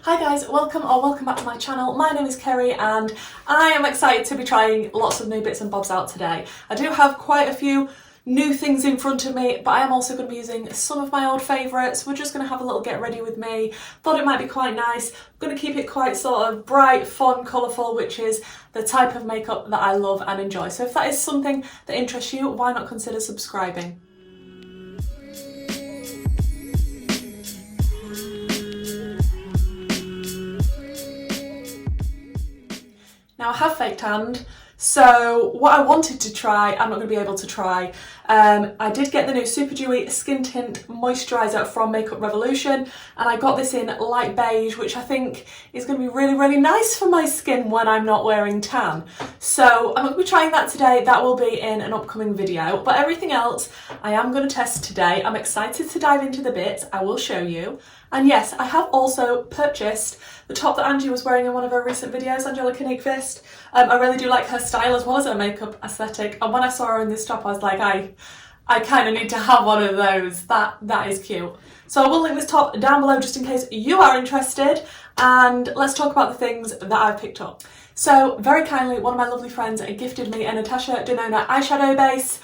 Hi guys, welcome back to my channel. My name is Kerry and I am excited to be trying lots of new bits and bobs out today. I do have quite a few new things in front of me, but I am also going to be using some of my old favourites. We're just going to have a little get ready with me. Thought it might be quite nice. I'm going to keep it quite sort of bright, fun, colourful, which is the type of makeup that I love and enjoy. So if that is something that interests you, why not consider subscribing? Now I have fake tanned, so what I wanted to try, I'm not going to be able to try. I did get the new Super Dewy Skin Tint Moisturiser from Makeup Revolution, and I got this in light beige, which I think is going to be really nice for my skin when I'm not wearing tan. So I'm going to be trying that today. That will be in an upcoming video, but everything else I am going to test today. I'm excited to dive into the bits. I will show you. And yes, I have also purchased the top that Angie was wearing in one of her recent videos, Angelica Fist. I really do like her style as well as her makeup aesthetic. And when I saw her in this top, I was like, I kind of need to have one of those. That is cute. So I will link this top down below just in case you are interested. And let's talk about the things that I've picked up. So very kindly, one of my lovely friends gifted me a Natasha Denona eyeshadow base.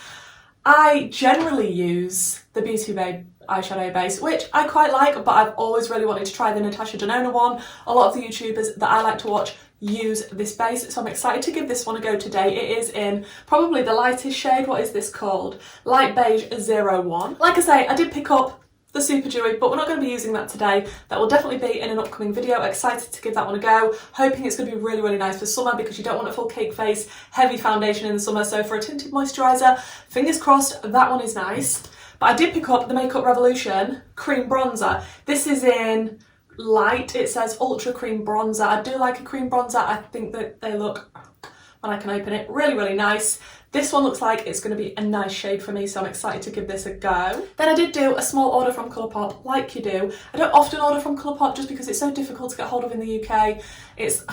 I generally use the Beauty Babe eyeshadow base, which I quite like, but I've always really wanted to try the Natasha Denona one. A lot of the YouTubers that I like to watch use this base, so I'm excited to give this one a go today. It is in probably the lightest shade. What is this called? Light Beige 01. Like I say, I did pick up the Super Dewy, but we're not going to be using that today. That will definitely be in an upcoming video. Excited to give that one a go. Hoping it's going to be really nice for summer, because you don't want a full cake face, heavy foundation in the summer. So for a tinted moisturiser, fingers crossed that one is nice. But I did pick up the Makeup Revolution Cream Bronzer. This is in light. It says Ultra Cream Bronzer. I do like a cream bronzer. I think that they look, when I can open it, really nice. This one looks like it's going to be a nice shade for me, so I'm excited to give this a go. Then I did do a small order from Colourpop, like you do. I don't often order from Colourpop just because it's so difficult to get hold of in the UK. It's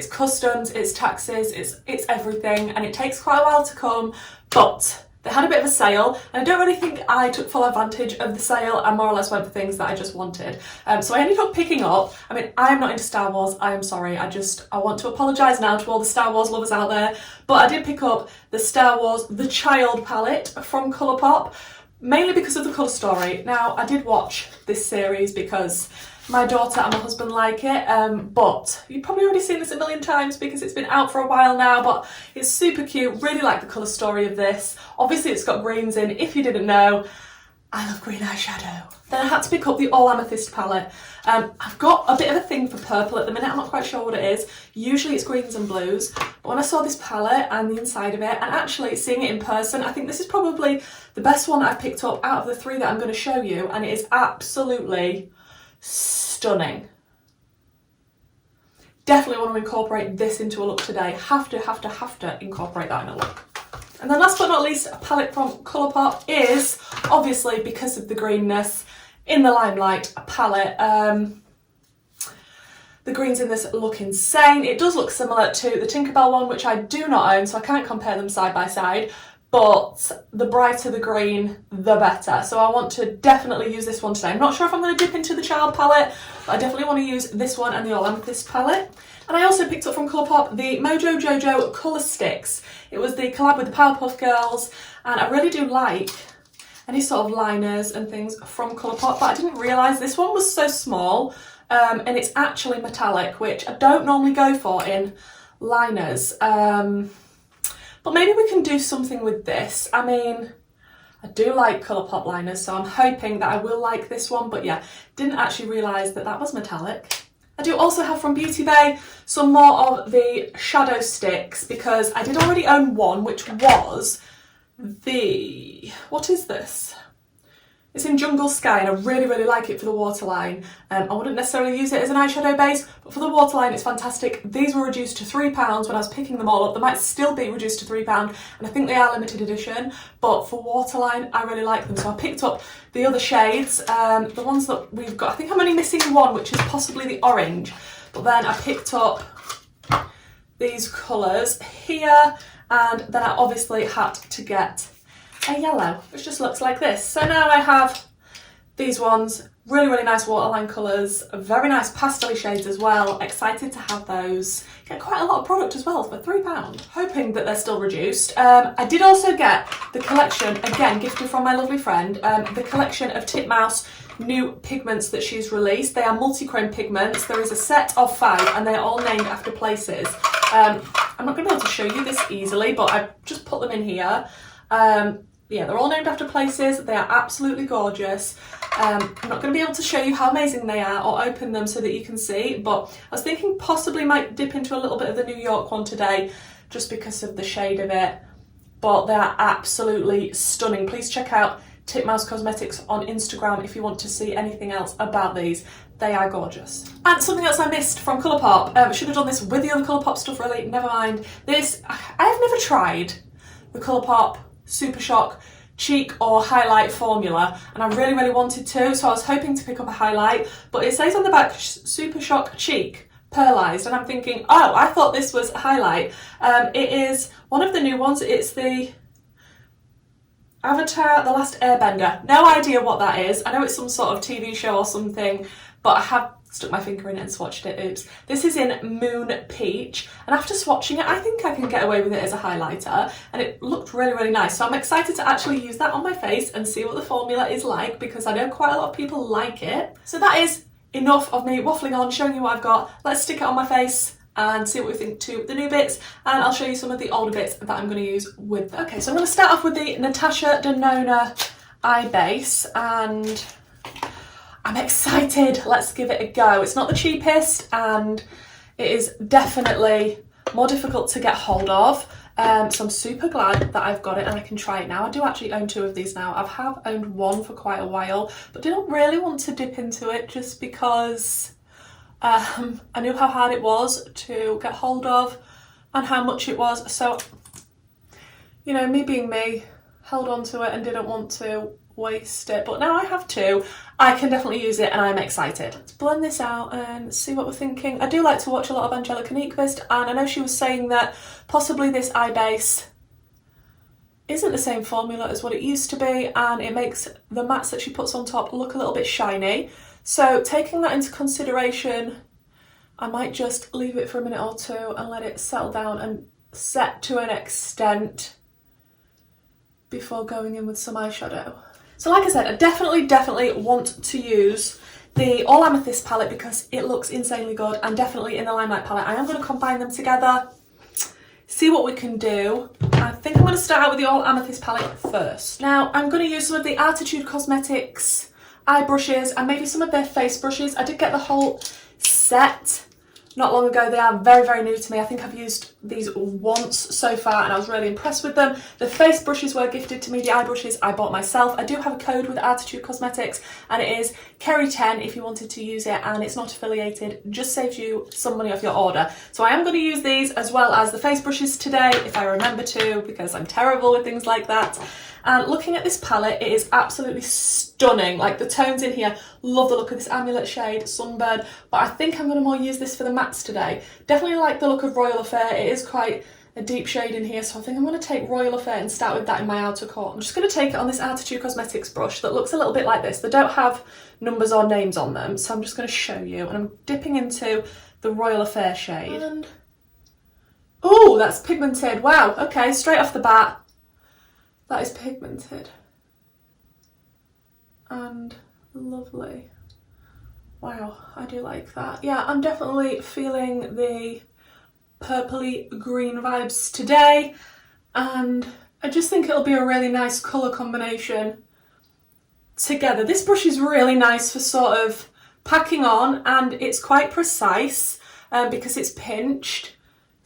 customs, it's taxes, it's everything, and it takes quite a while to come, but they had a bit of a sale, and I don't really think I took full advantage of the sale. I more or less went for things that I just wanted. So I ended up picking up, I mean, I'm not into Star Wars, I am sorry, I want to apologise now to all the Star Wars lovers out there, but I did pick up the Star Wars The Child palette from Colourpop, mainly because of the colour story. Now, I did watch this series because my daughter and my husband like it, but you've probably already seen this a million times because it's been out for a while now, but it's super cute. Really like the colour story of this. Obviously it's got greens in, if you didn't know. I love green eyeshadow. Then I had to pick up the All Amethyst palette. I've got a bit of a thing for purple at the minute. I'm not quite sure what it is. Usually it's greens and blues, but when I saw this palette and the inside of it, and actually seeing it in person, I think this is probably the best one that I've picked up out of the three that I'm going to show you, and it is absolutely stunning. Definitely want to incorporate this into a look today. Have to incorporate that in a look. And then last but not least, a palette from Colourpop is, obviously because of the greenness, in the limelight palette. The greens in this look insane. It does look similar to the Tinkerbell one, which I do not own, so I can't compare them side by side. But the brighter the green, the better. So I want to definitely use this one today. I'm not sure if I'm going to dip into the Child palette, but I definitely want to use this one and the All Amethyst palette. And I also picked up from Colourpop the Mojo Jojo Colour Sticks. It was the collab with the Powerpuff Girls, and I really do like any sort of liners and things from Colourpop, but I didn't realise this one was so small, and it's actually metallic, which I don't normally go for in liners. But maybe we can do something with this. I mean, I do like Colourpop liners, so I'm hoping that I will like this one. But yeah, didn't actually realise that that was metallic. I do also have from Beauty Bay some more of the shadow sticks, because I did already own one, which was the... what is this? It's in Jungle Sky, and I really like it for the waterline. I wouldn't necessarily use it as an eyeshadow base, but for the waterline it's fantastic. These were reduced to £3 when I was picking them all up. They might still be reduced to £3, and I think they are limited edition, but for waterline I really like them. So I picked up the other shades, the ones that we've got. I think I'm only missing one, which is possibly the orange, but then I picked up these colours here, and then I obviously had to get a yellow, which just looks like this. So now I have these ones Really, really nice waterline colours, very nice pastel shades as well. Excited to have those. Get quite a lot of product as well for £3. Hoping that they're still reduced. I did also get the collection, again gifted from my lovely friend, the collection of Titmouse new pigments that she's released. They are multi-chrome pigments. There is a set of 5 and they're all named after places. I'm not going to be able to show you this easily, but I've just put them in here. Yeah, they're all named after places. They are absolutely gorgeous. I'm not going to be able to show you how amazing they are or open them so that you can see, but I was thinking possibly might dip into a little bit of the New York one today just because of the shade of it, but they are absolutely stunning. Please check out Titmouse Cosmetics on Instagram if you want to see anything else about these. They are gorgeous. And something else I missed from Colourpop. I should have done this with the other Colourpop stuff really, never mind. This, I have never tried the Colourpop Super Shock cheek or highlight formula, and I really, really wanted to, so I was hoping to pick up a highlight, but it says on the back Super Shock Cheek Pearlized, and I'm thinking, oh, I thought this was a highlight. It is one of the new ones. It's the Avatar The Last Airbender. No idea what that is. I know it's some sort of TV show or something, but I have stuck my finger in it and swatched it. Oops. This is in Moon Peach, and after swatching it I think I can get away with it as a highlighter, and it looked really, really nice, so I'm excited to actually use that on my face and see what the formula is like, because I know quite a lot of people like it. So that is enough of me waffling on, showing you what I've got. Let's stick it on my face and see what we think to the new bits, and I'll show you some of the older bits that I'm going to use with them. Okay, so I'm going to start off with the Natasha Denona eye base, and I'm excited. Let's give it a go. It's not the cheapest and it is definitely more difficult to get hold of. So I'm super glad that I've got it and I can try it now. I do actually own 2 of these now. I have owned one for quite a while, but didn't really want to dip into it just because I knew how hard it was to get hold of and how much it was. So, you know, me being me, held on to it and didn't want to waste it, but now I have 2. I can definitely use it and I'm excited. Let's blend this out and see what we're thinking. I do like to watch a lot of Angelica Nyquist, and I know she was saying that possibly this eye base isn't the same formula as what it used to be, and it makes the mattes that she puts on top look a little bit shiny. So taking that into consideration, I might just leave it for a minute or 2 and let it settle down and set to an extent before going in with some eyeshadow. So like I said, I definitely want to use the All Amethyst palette because it looks insanely good, and definitely in the Limelight palette. I am going to combine them together, see what we can do. I think I'm going to start out with the All Amethyst palette first. Now I'm going to use some of the Arttitude Cosmetics eye brushes and maybe some of their face brushes. I did get the whole set not long ago. They are very, very new to me. I think I've used these once so far and I was really impressed with them. The face brushes were gifted to me. The eye brushes I bought myself. I do have a code with Arttitude Cosmetics and it is Kerry10 if you wanted to use it, and it's not affiliated, just saves you some money off your order. So I am going to use these as well as the face brushes today if I remember to, because I'm terrible with things like that. And looking at this palette, it is absolutely stunning. Like the tones in here, love the look of this Amulet shade, Sunbird, but I think I'm going to more use this for the mattes today. Definitely like the look of Royal Affair. It is quite a deep shade in here, so I think I'm going to take Royal Affair and start with that in my outer core. I'm just going to take it on this Arttitude Cosmetics brush that looks a little bit like this. They don't have numbers or names on them, so I'm just going to show you. And I'm dipping into the Royal Affair shade. And oh, that's pigmented. Wow, okay, straight off the bat. That is pigmented and lovely. Wow, I do like that. Yeah, I'm definitely feeling the purpley green vibes today, and I just think it'll be a really nice colour combination together. This brush is really nice for sort of packing on, and it's quite precise because it's pinched.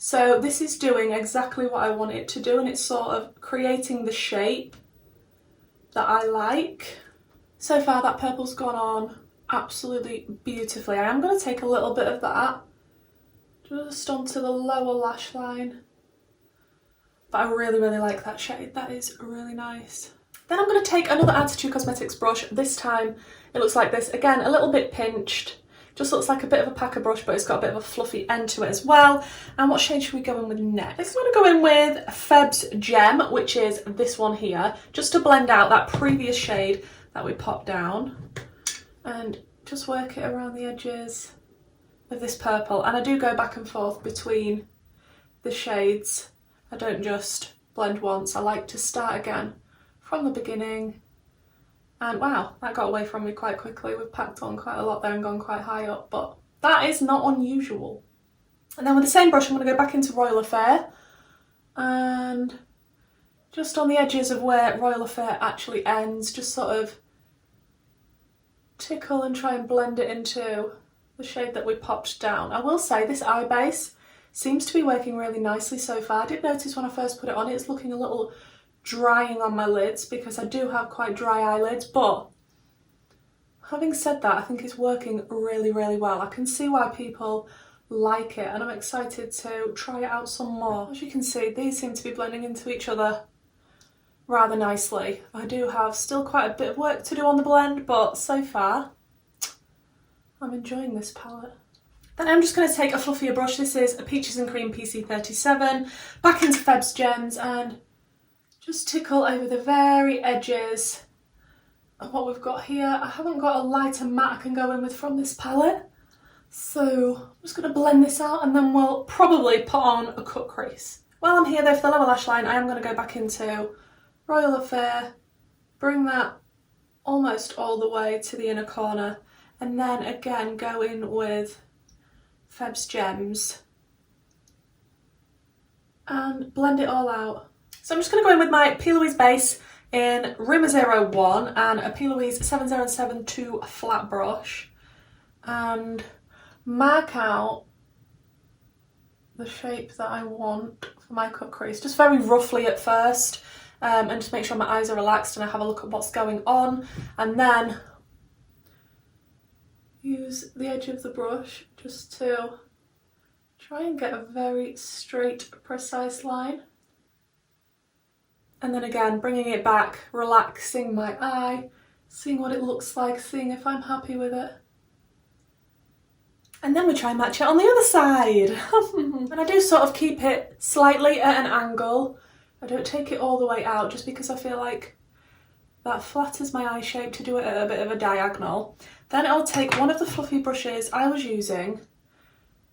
So this is doing exactly what I want it to do, and it's sort of creating the shape that I like. So far that purple's gone on absolutely beautifully. I am going to take a little bit of that just onto the lower lash line. But I really, really like that shade. That is really nice. Then I'm going to take another Arttitude Cosmetics brush. This time it looks like this. Again, a little bit pinched. Just looks like a bit of a packer brush, but it's got a bit of a fluffy end to it as well. And what shade should we go in with next? Next I'm going to go in with Feb's Gem, which is this one here, just to blend out that previous shade that we popped down. and just work it around the edges of this purple. And I do go back and forth between the shades. I don't just blend once. I like to start again from the beginning. And wow, that got away from me quite quickly. We've packed on quite a lot there and gone quite high up, but that is not unusual. And then with the same brush, I'm going to go back into Royal Affair, and just on the edges of where Royal Affair actually ends, just sort of tickle and try and blend it into the shade that we popped down. I will say this eye base seems to be working really nicely so far. I did notice when I first put it on, it's looking a little drying on my lids because I do have quite dry eyelids, but having said that, I think it's working really, really well. I can see why people like it, and I'm excited to try it out some more. As you can see, these seem to be blending into each other rather nicely. I do have still quite a bit of work to do on the blend, but so far I'm enjoying this palette. Then I'm just going to take a fluffier brush. This is a Peaches and Cream PC37, back into Feb's Gems, and just tickle over the very edges of what we've got here. I haven't got a lighter matte I can go in with from this palette, so I'm just going to blend this out, and then we'll probably put on a cut crease. While I'm here though, for the lower lash line, I am going to go back into Royal Affair, bring that almost all the way to the inner corner, and then again go in with Feb's Gems and blend it all out. So I'm just going to go in with my P. Louise base in Rimmer 01 and a P. Louise 7072 flat brush, and mark out the shape that I want for my cut crease, just very roughly at first, and just make sure my eyes are relaxed and I have a look at what's going on, and then use the edge of the brush just to try and get a very straight, precise line. And then again, bringing it back, relaxing my eye, seeing what it looks like, seeing if I'm happy with it. And then we try and match it on the other side. And I do sort of keep it slightly at an angle. I don't take it all the way out just because I feel like that flatters my eye shape to do it at a bit of a diagonal. Then I'll take one of the fluffy brushes I was using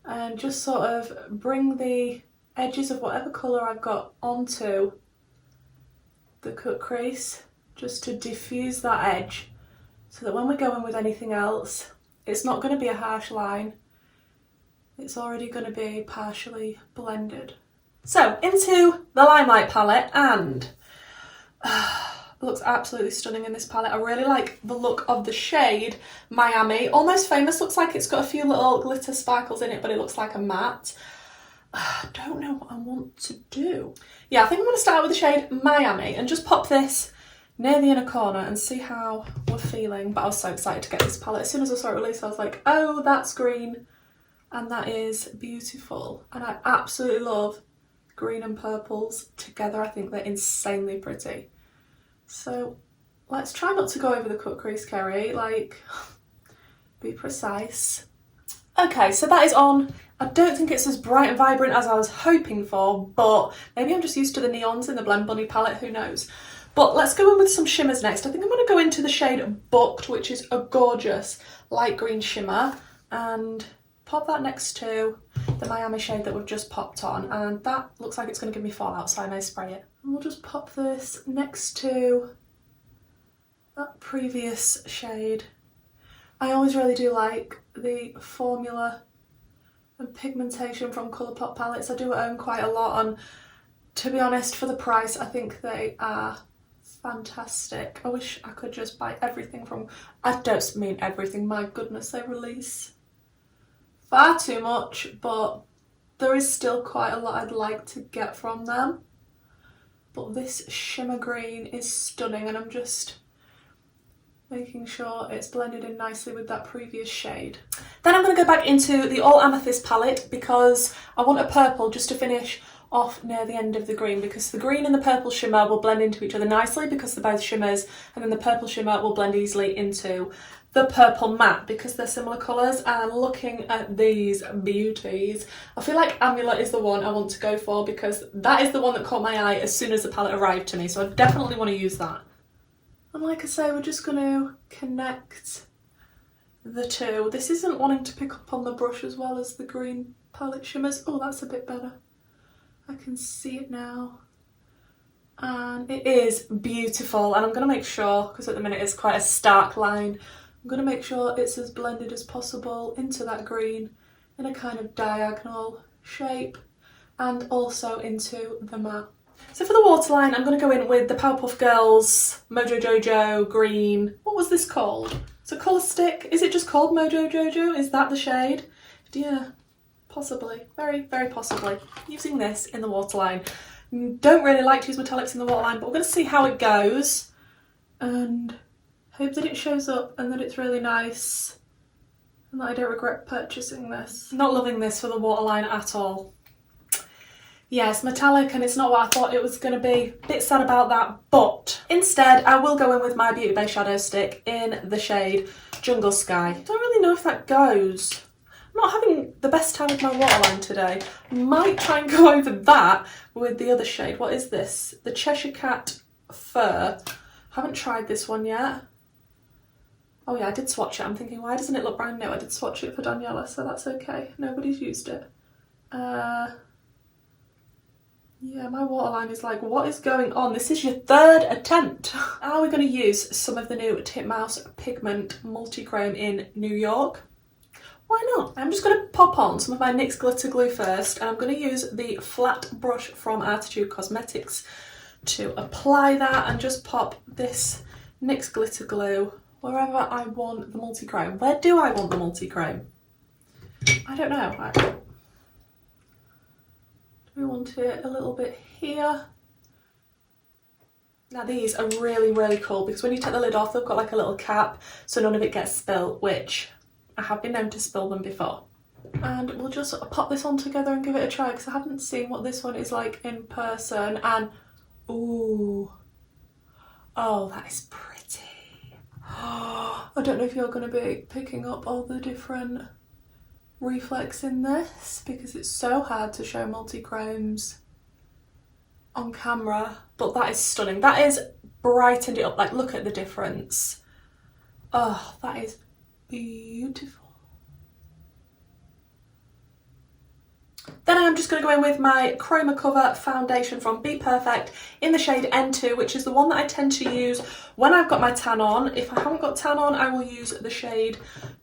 and just sort of bring the edges of whatever colour I've got onto the cut crease, just to diffuse that edge, so that when we go in with anything else, it's not going to be a harsh line, it's already going to be partially blended. So into the Limelight palette, and it looks absolutely stunning in this palette. I really like the look of the shade Miami. Almost Famous looks like it's got a few little glitter sparkles in it, but it looks like a matte. I don't know what I want to do. Yeah, I think I'm going to start with the shade Miami and just pop this near the inner corner and see how we're feeling. But I was so excited to get this palette. As soon as I saw it released, I was like, oh, that's green and that is beautiful. And I absolutely love green and purples together. I think they're insanely pretty. So let's try not to go over the cut crease, Kerry. Like, be precise. Okay, so that is on. I don't think it's as bright and vibrant as I was hoping for, but maybe I'm just used to the neons in the Blend Bunny palette, who knows. But let's go in with some shimmers next. I think I'm going to go into the shade Booked, which is a gorgeous light green shimmer, and pop that next to the Miami shade that we've just popped on, and that looks like it's going to give me fallout, so I may spray it. And we'll just pop this next to that previous shade. I always really do like the formula and pigmentation from Colourpop palettes. I do own quite a lot, and to be honest, for the price, I think they are fantastic. I wish I could just buy everything from, I don't mean everything, my goodness, they release far too much, but there is still quite a lot I'd like to get from them. But this shimmer green is stunning, and I'm just making sure it's blended in nicely with that previous shade. Then I'm going to go back into the All Amethyst palette because I want a purple just to finish off near the end of the green, because the green and the purple shimmer will blend into each other nicely because they're both shimmers, and then the purple shimmer will blend easily into the purple matte because they're similar colours. And looking at these beauties, I feel like Amulet is the one I want to go for because that is the one that caught my eye as soon as the palette arrived to me, so I definitely want to use that. And like I say, we're just going to connect the two. This isn't wanting to pick up on the brush as well as the green palette shimmers. Oh, that's a bit better. I can see it now. And it is beautiful, and I'm going to make sure, because at the minute it's quite a stark line, I'm going to make sure it's as blended as possible into that green in a kind of diagonal shape, and also into the matte. So for the waterline, I'm going to go in with the Powerpuff Girls Mojo Jojo green. What was this called? It's a colour stick. Is it just called Mojo Jojo? Is that the shade? Yeah, possibly. Very, very possibly. Using this in the waterline. Don't really like to use metallics in the waterline, but we're going to see how it goes and hope that it shows up and that it's really nice and that I don't regret purchasing this. Not loving this for the waterline at all. Yeah, it's metallic and it's not what I thought it was going to be. Bit sad about that, but instead I will go in with my Beauty Bay shadow stick in the shade Jungle Sky. Don't really know if that goes. I'm not having the best time with my waterline today. Might try and go over that with the other shade. What is this? The Cheshire Cat Fur. Haven't tried this one yet. Oh yeah, I did swatch it. I'm thinking, why doesn't it look brand new? I did swatch it for Daniela, so that's okay. Nobody's used it. Yeah, my waterline is like, what is going on? This is your third attempt. Are we going to use some of the new Titmouse Pigment Multi-Chrome in New York? Why not? I'm just going to pop on some of my NYX glitter glue first, and I'm going to use the flat brush from Arttitude Cosmetics to apply that and just pop this NYX glitter glue wherever I want the multi-chrome. Where do I want the multi-chrome? I don't know. Do we want it a little bit here? Now these are really, really cool because when you take the lid off, they've got like a little cap so none of it gets spilled, which I have been known to spill them before. And we'll just pop this on together and give it a try because I haven't seen what this one is like in person. And ooh, oh, that is pretty. I don't know if you're going to be picking up all the different reflex in this because it's so hard to show multi-chromes on camera, but that is stunning. That is brightened it up. Like, look at the difference. Oh, that is beautiful. Then I'm just going to go in with my Chroma Cover foundation from Be Perfect in the shade N2, which is the one that I tend to use when I've got my tan on. If I haven't got tan on, I will use the shade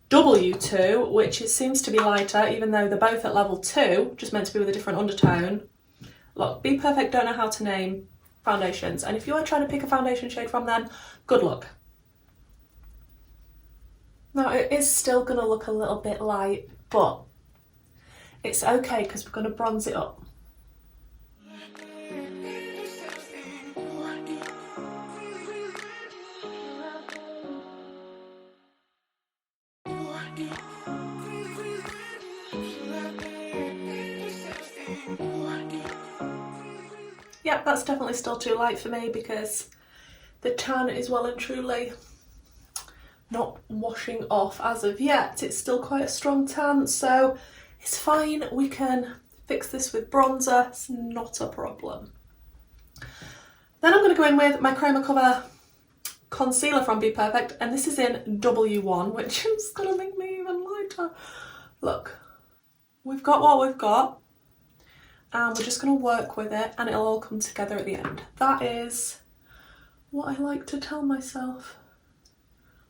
W2, which seems to be lighter, even though they're both at level 2, just meant to be with a different undertone. Look, Be Perfect don't know how to name foundations, and if you are trying to pick a foundation shade from them, good luck. Now it is still going to look a little bit light, but it's okay because we're going to bronze it up. Yep, that's definitely still too light for me because the tan is well and truly not washing off as of yet. It's still quite a strong tan, so it's fine. We can fix this with bronzer. It's not a problem. Then I'm going to go in with my Chroma Cover concealer from Be Perfect, and this is in W1, which is going to make me even lighter. Look, we've got what we've got, and we're just going to work with it, and it'll all come together at the end. That is what I like to tell myself.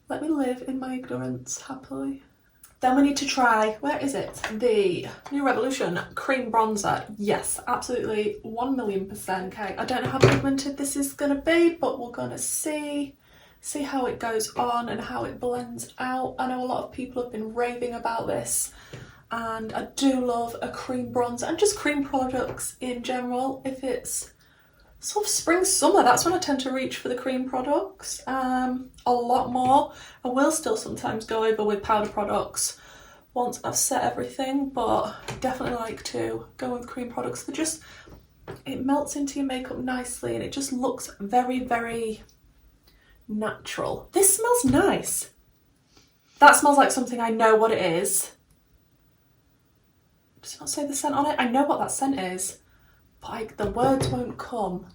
Let me live in my ignorance happily. Then we need to try, where is it? The New Revolution Cream Bronzer. Yes, absolutely 1,000,000%. Okay, I don't know how pigmented this is going to be, but we're going to see how it goes on and how it blends out. I know a lot of people have been raving about this, and I do love a cream bronzer and just cream products in general. If it's sort of spring, summer, that's when I tend to reach for the cream products a lot more. I will still sometimes go over with powder products once I've set everything, but I definitely like to go with cream products. They're just, it melts into your makeup nicely and it just looks very, very natural. This smells nice. That smells like something I know what it is. Does it not say the scent on it? I know what that scent is, but the words won't come.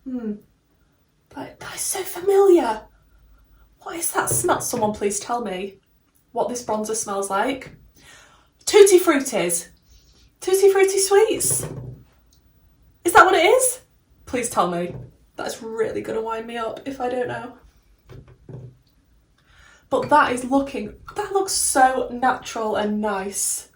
But that is so familiar. What is that smell? Someone please tell me. what this bronzer smells like. Tutti Fruities. Tutti Frutti Sweets. Is that what it is? Please tell me. That's really going to wind me up if I don't know. But that looks so natural and nice.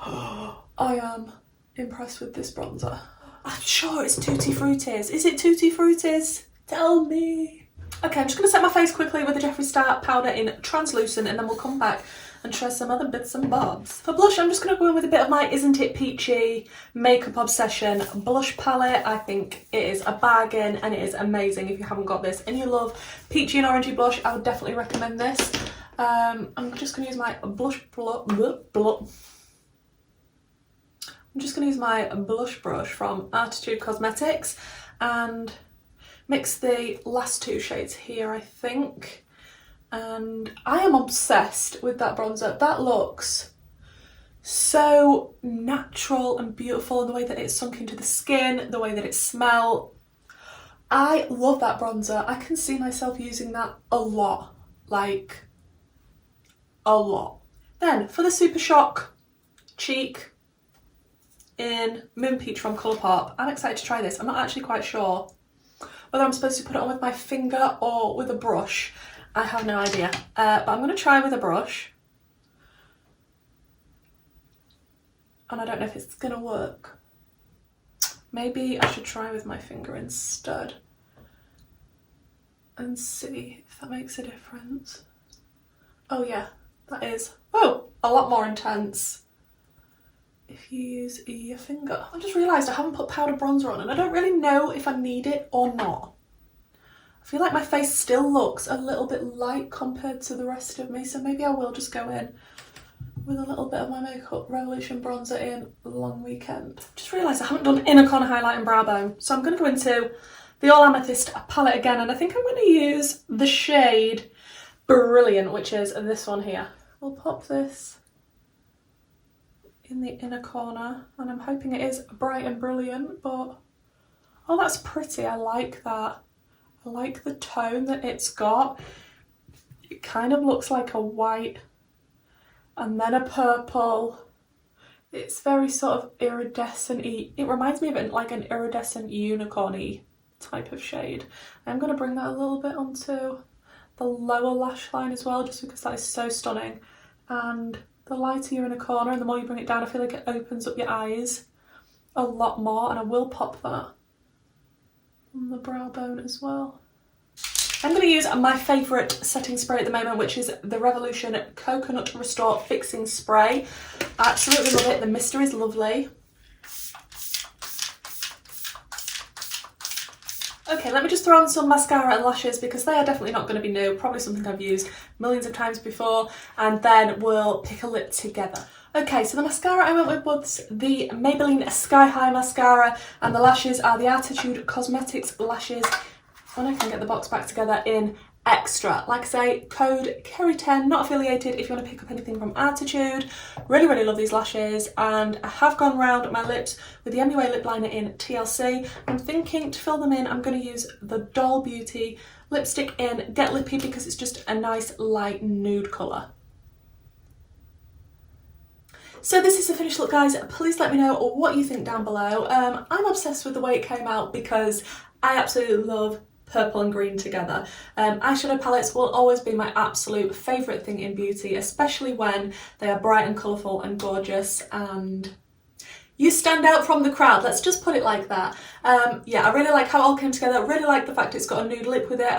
I am impressed with this bronzer. I'm sure it's Tutti Fruities. Is it Tutti Fruities? Tell me. Okay, I'm just going to set my face quickly with the Jeffree Star powder in translucent, and then we'll come back and try some other bits and bobs. For blush, I'm just going to go in with a bit of my Isn't It Peachy Makeup Obsession blush palette. I think it is a bargain and it is amazing. If you haven't got this and you love peachy and orangey blush, I would definitely recommend this. I'm just going to use my blush brush from Arttitude Cosmetics and mix the last two shades here, I think. And I am obsessed with that bronzer. That looks so natural and beautiful in the way that it's sunk into the skin, the way that it smells. I love that bronzer. I can see myself using that a lot, like a lot. Then for the Super Shock cheek in Moon Peach from Colourpop, I'm excited to try this. I'm not actually quite sure whether I'm supposed to put it on with my finger or with a brush. I have no idea, but I'm going to try with a brush. And I don't know if it's going to work. Maybe I should try with my finger instead and see if that makes a difference. Oh yeah, that is, oh, a lot more intense if you use your finger. I just realised I haven't put powder bronzer on and I don't really know if I need it or not. I feel like my face still looks a little bit light compared to the rest of me, so maybe I will just go in with a little bit of my Makeup Revolution bronzer in Long Weekend. Just realised I haven't done inner corner highlight and brow bone, so I'm going to go into the All Amethyst palette again, and I think I'm going to use the shade Brilliant, which is this one here. We'll pop this in the inner corner, and I'm hoping it is bright and brilliant, but oh, that's pretty. I like that. I like the tone that it's got. It kind of looks like a white and then a purple. It's very sort of iridescent-y. It reminds me of it like an iridescent unicorn-y type of shade. I'm going to bring that a little bit onto the lower lash line as well, just because that is so stunning. And the lighter you're in a corner and the more you bring it down, I feel like it opens up your eyes a lot more, and I will pop that on the brow bone as well. I'm going to use my favourite setting spray at the moment, which is the Revolution Coconut Restore Fixing Spray. I absolutely love it. The mister is lovely. Okay, let me just throw on some mascara and lashes because they are definitely not going to be new. Probably something I've used millions of times before, and then we'll pick a lip together. Okay, so the mascara I went with was the Maybelline Sky High Mascara, and the lashes are the Arttitude Cosmetics lashes, when I can get the box back together, in Extra. Like I say, code Kerry10, not affiliated, if you want to pick up anything from Arttitude. Really, really love these lashes, and I have gone round my lips with the MUA lip liner in TLC. I'm thinking to fill them in, I'm going to use the Doll Beauty lipstick in Get Lippy because it's just a nice light nude colour. So this is the finished look, guys. Please let me know what you think down below. I'm obsessed with the way it came out because I absolutely love purple and green together. Eyeshadow palettes will always be my absolute favourite thing in beauty, especially when they are bright and colourful and gorgeous, and you stand out from the crowd, let's just put it like that. Yeah, I really like how it all came together. I really like the fact it's got a nude lip with it.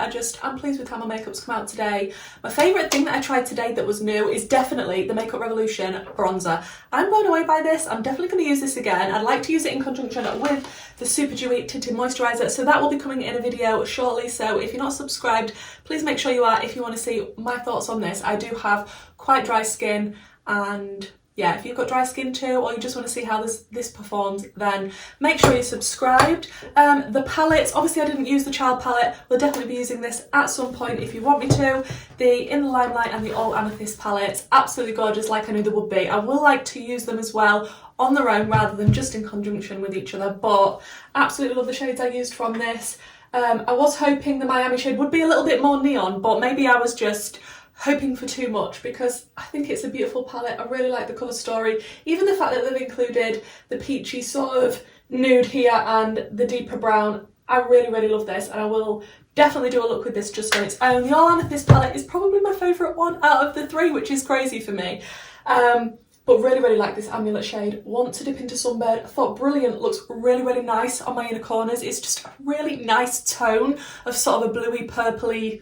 I'm pleased with how my makeup's come out today. My favourite thing that I tried today that was new is definitely the Makeup Revolution bronzer. I'm blown away by this. I'm definitely going to use this again. I'd like to use it in conjunction with the Super Dewy Tinted Moisturiser, so that will be coming in a video shortly. So if you're not subscribed, please make sure you are if you want to see my thoughts on this. I do have quite dry skin, and yeah, if you've got dry skin too, or you just want to see how this performs, then make sure you're subscribed. The palettes, obviously I didn't use the child palette. We'll definitely be using this at some point if you want me to. The In the Limelight and the All Amethyst palettes, absolutely gorgeous, like I knew they would be. I will like to use them as well on their own rather than just in conjunction with each other, but absolutely love the shades I used from this. I was hoping the Miami shade would be a little bit more neon, but maybe I was just hoping for too much because I think it's a beautiful palette. I really like the colour story. Even the fact that they've included the peachy sort of nude here and the deeper brown. I really, really love this, and I will definitely do a look with this just on its own. The All Amethyst palette is probably my favourite one out of the three, which is crazy for me. But really, really like this Amulet shade. Want to dip into Sunbird. I thought Brilliant looks really, really nice on my inner corners. It's just a really nice tone of sort of a bluey, purpley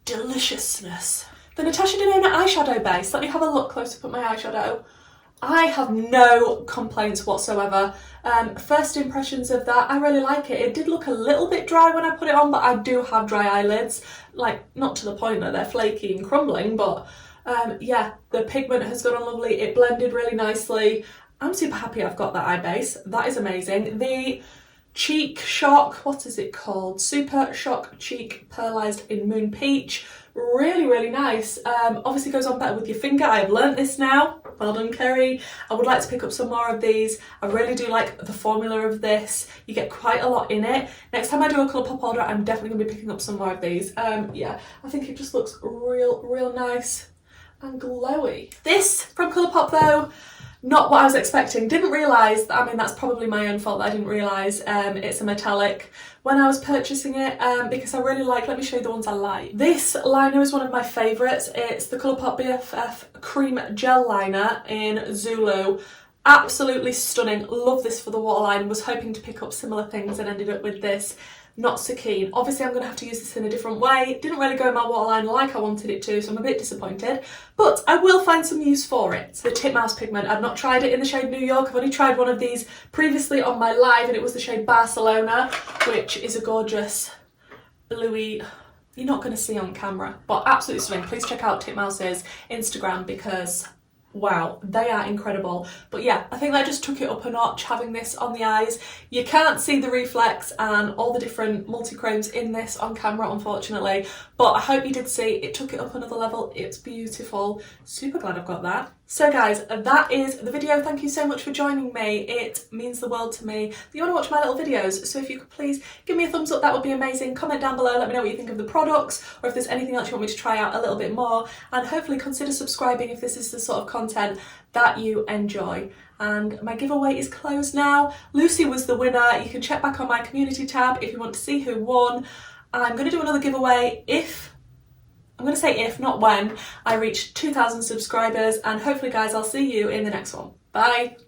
deliciousness. The Natasha Denona eyeshadow base. Let me have a look close up at my eyeshadow. I have no complaints whatsoever. First impressions of that, I really like it. It did look a little bit dry when I put it on, but I do have dry eyelids. Like, not to the point that they're flaky and crumbling, but yeah, the pigment has gone on lovely. It blended really nicely. I'm super happy I've got that eye base. That is amazing. The Cheek Shock, what is it called? Super Shock Cheek Pearlized in Moon Peach. Really, really nice. Obviously goes on better with your finger. I have learnt this now. Well done, Kerry. I would like to pick up some more of these. I really do like the formula of this. You get quite a lot in it. Next time I do a Colourpop order, I'm definitely going to be picking up some more of these. Yeah, I think it just looks real nice and glowy. This from Colourpop though, not what I was expecting. Didn't realise that, I mean, that's probably my own fault that I didn't realise it's a metallic when I was purchasing it because I really like, let me show you the ones I like. This liner is one of my favourites. It's the Colourpop BFF Cream Gel Liner in Zulu. Absolutely stunning. Love this for the waterline. Was hoping to pick up similar things and ended up with this. Not so keen. Obviously I'm going to have to use this in a different way. Didn't really go in my waterline like I wanted it to, so I'm a bit disappointed. But I will find some use for it. The Titmouse pigment. I've not tried it in the shade New York. I've only tried one of these previously on my live and it was the shade Barcelona, which is a gorgeous bluey, you're not going to see on camera, but absolutely stunning. Please check out Titmouse's Instagram because wow, they are incredible. But yeah, I think that just took it up a notch having this on the eyes. You can't see the reflex and all the different multi-chromes in this on camera, unfortunately, but I hope you did see it took it up another level. It's beautiful. Super glad I've got that. So guys, that is the video. Thank you so much for joining me. It means the world to me that you want to watch my little videos. So if you could please give me a thumbs up, that would be amazing. Comment down below, let me know what you think of the products or if there's anything else you want me to try out a little bit more. And hopefully consider subscribing if this is the sort of content that you enjoy. And my giveaway is closed now. Lucy was the winner. You can check back on my community tab if you want to see who won. I'm going to do another giveaway I'm going to say if, not when, I reach 2,000 subscribers, and hopefully guys, I'll see you in the next one. Bye!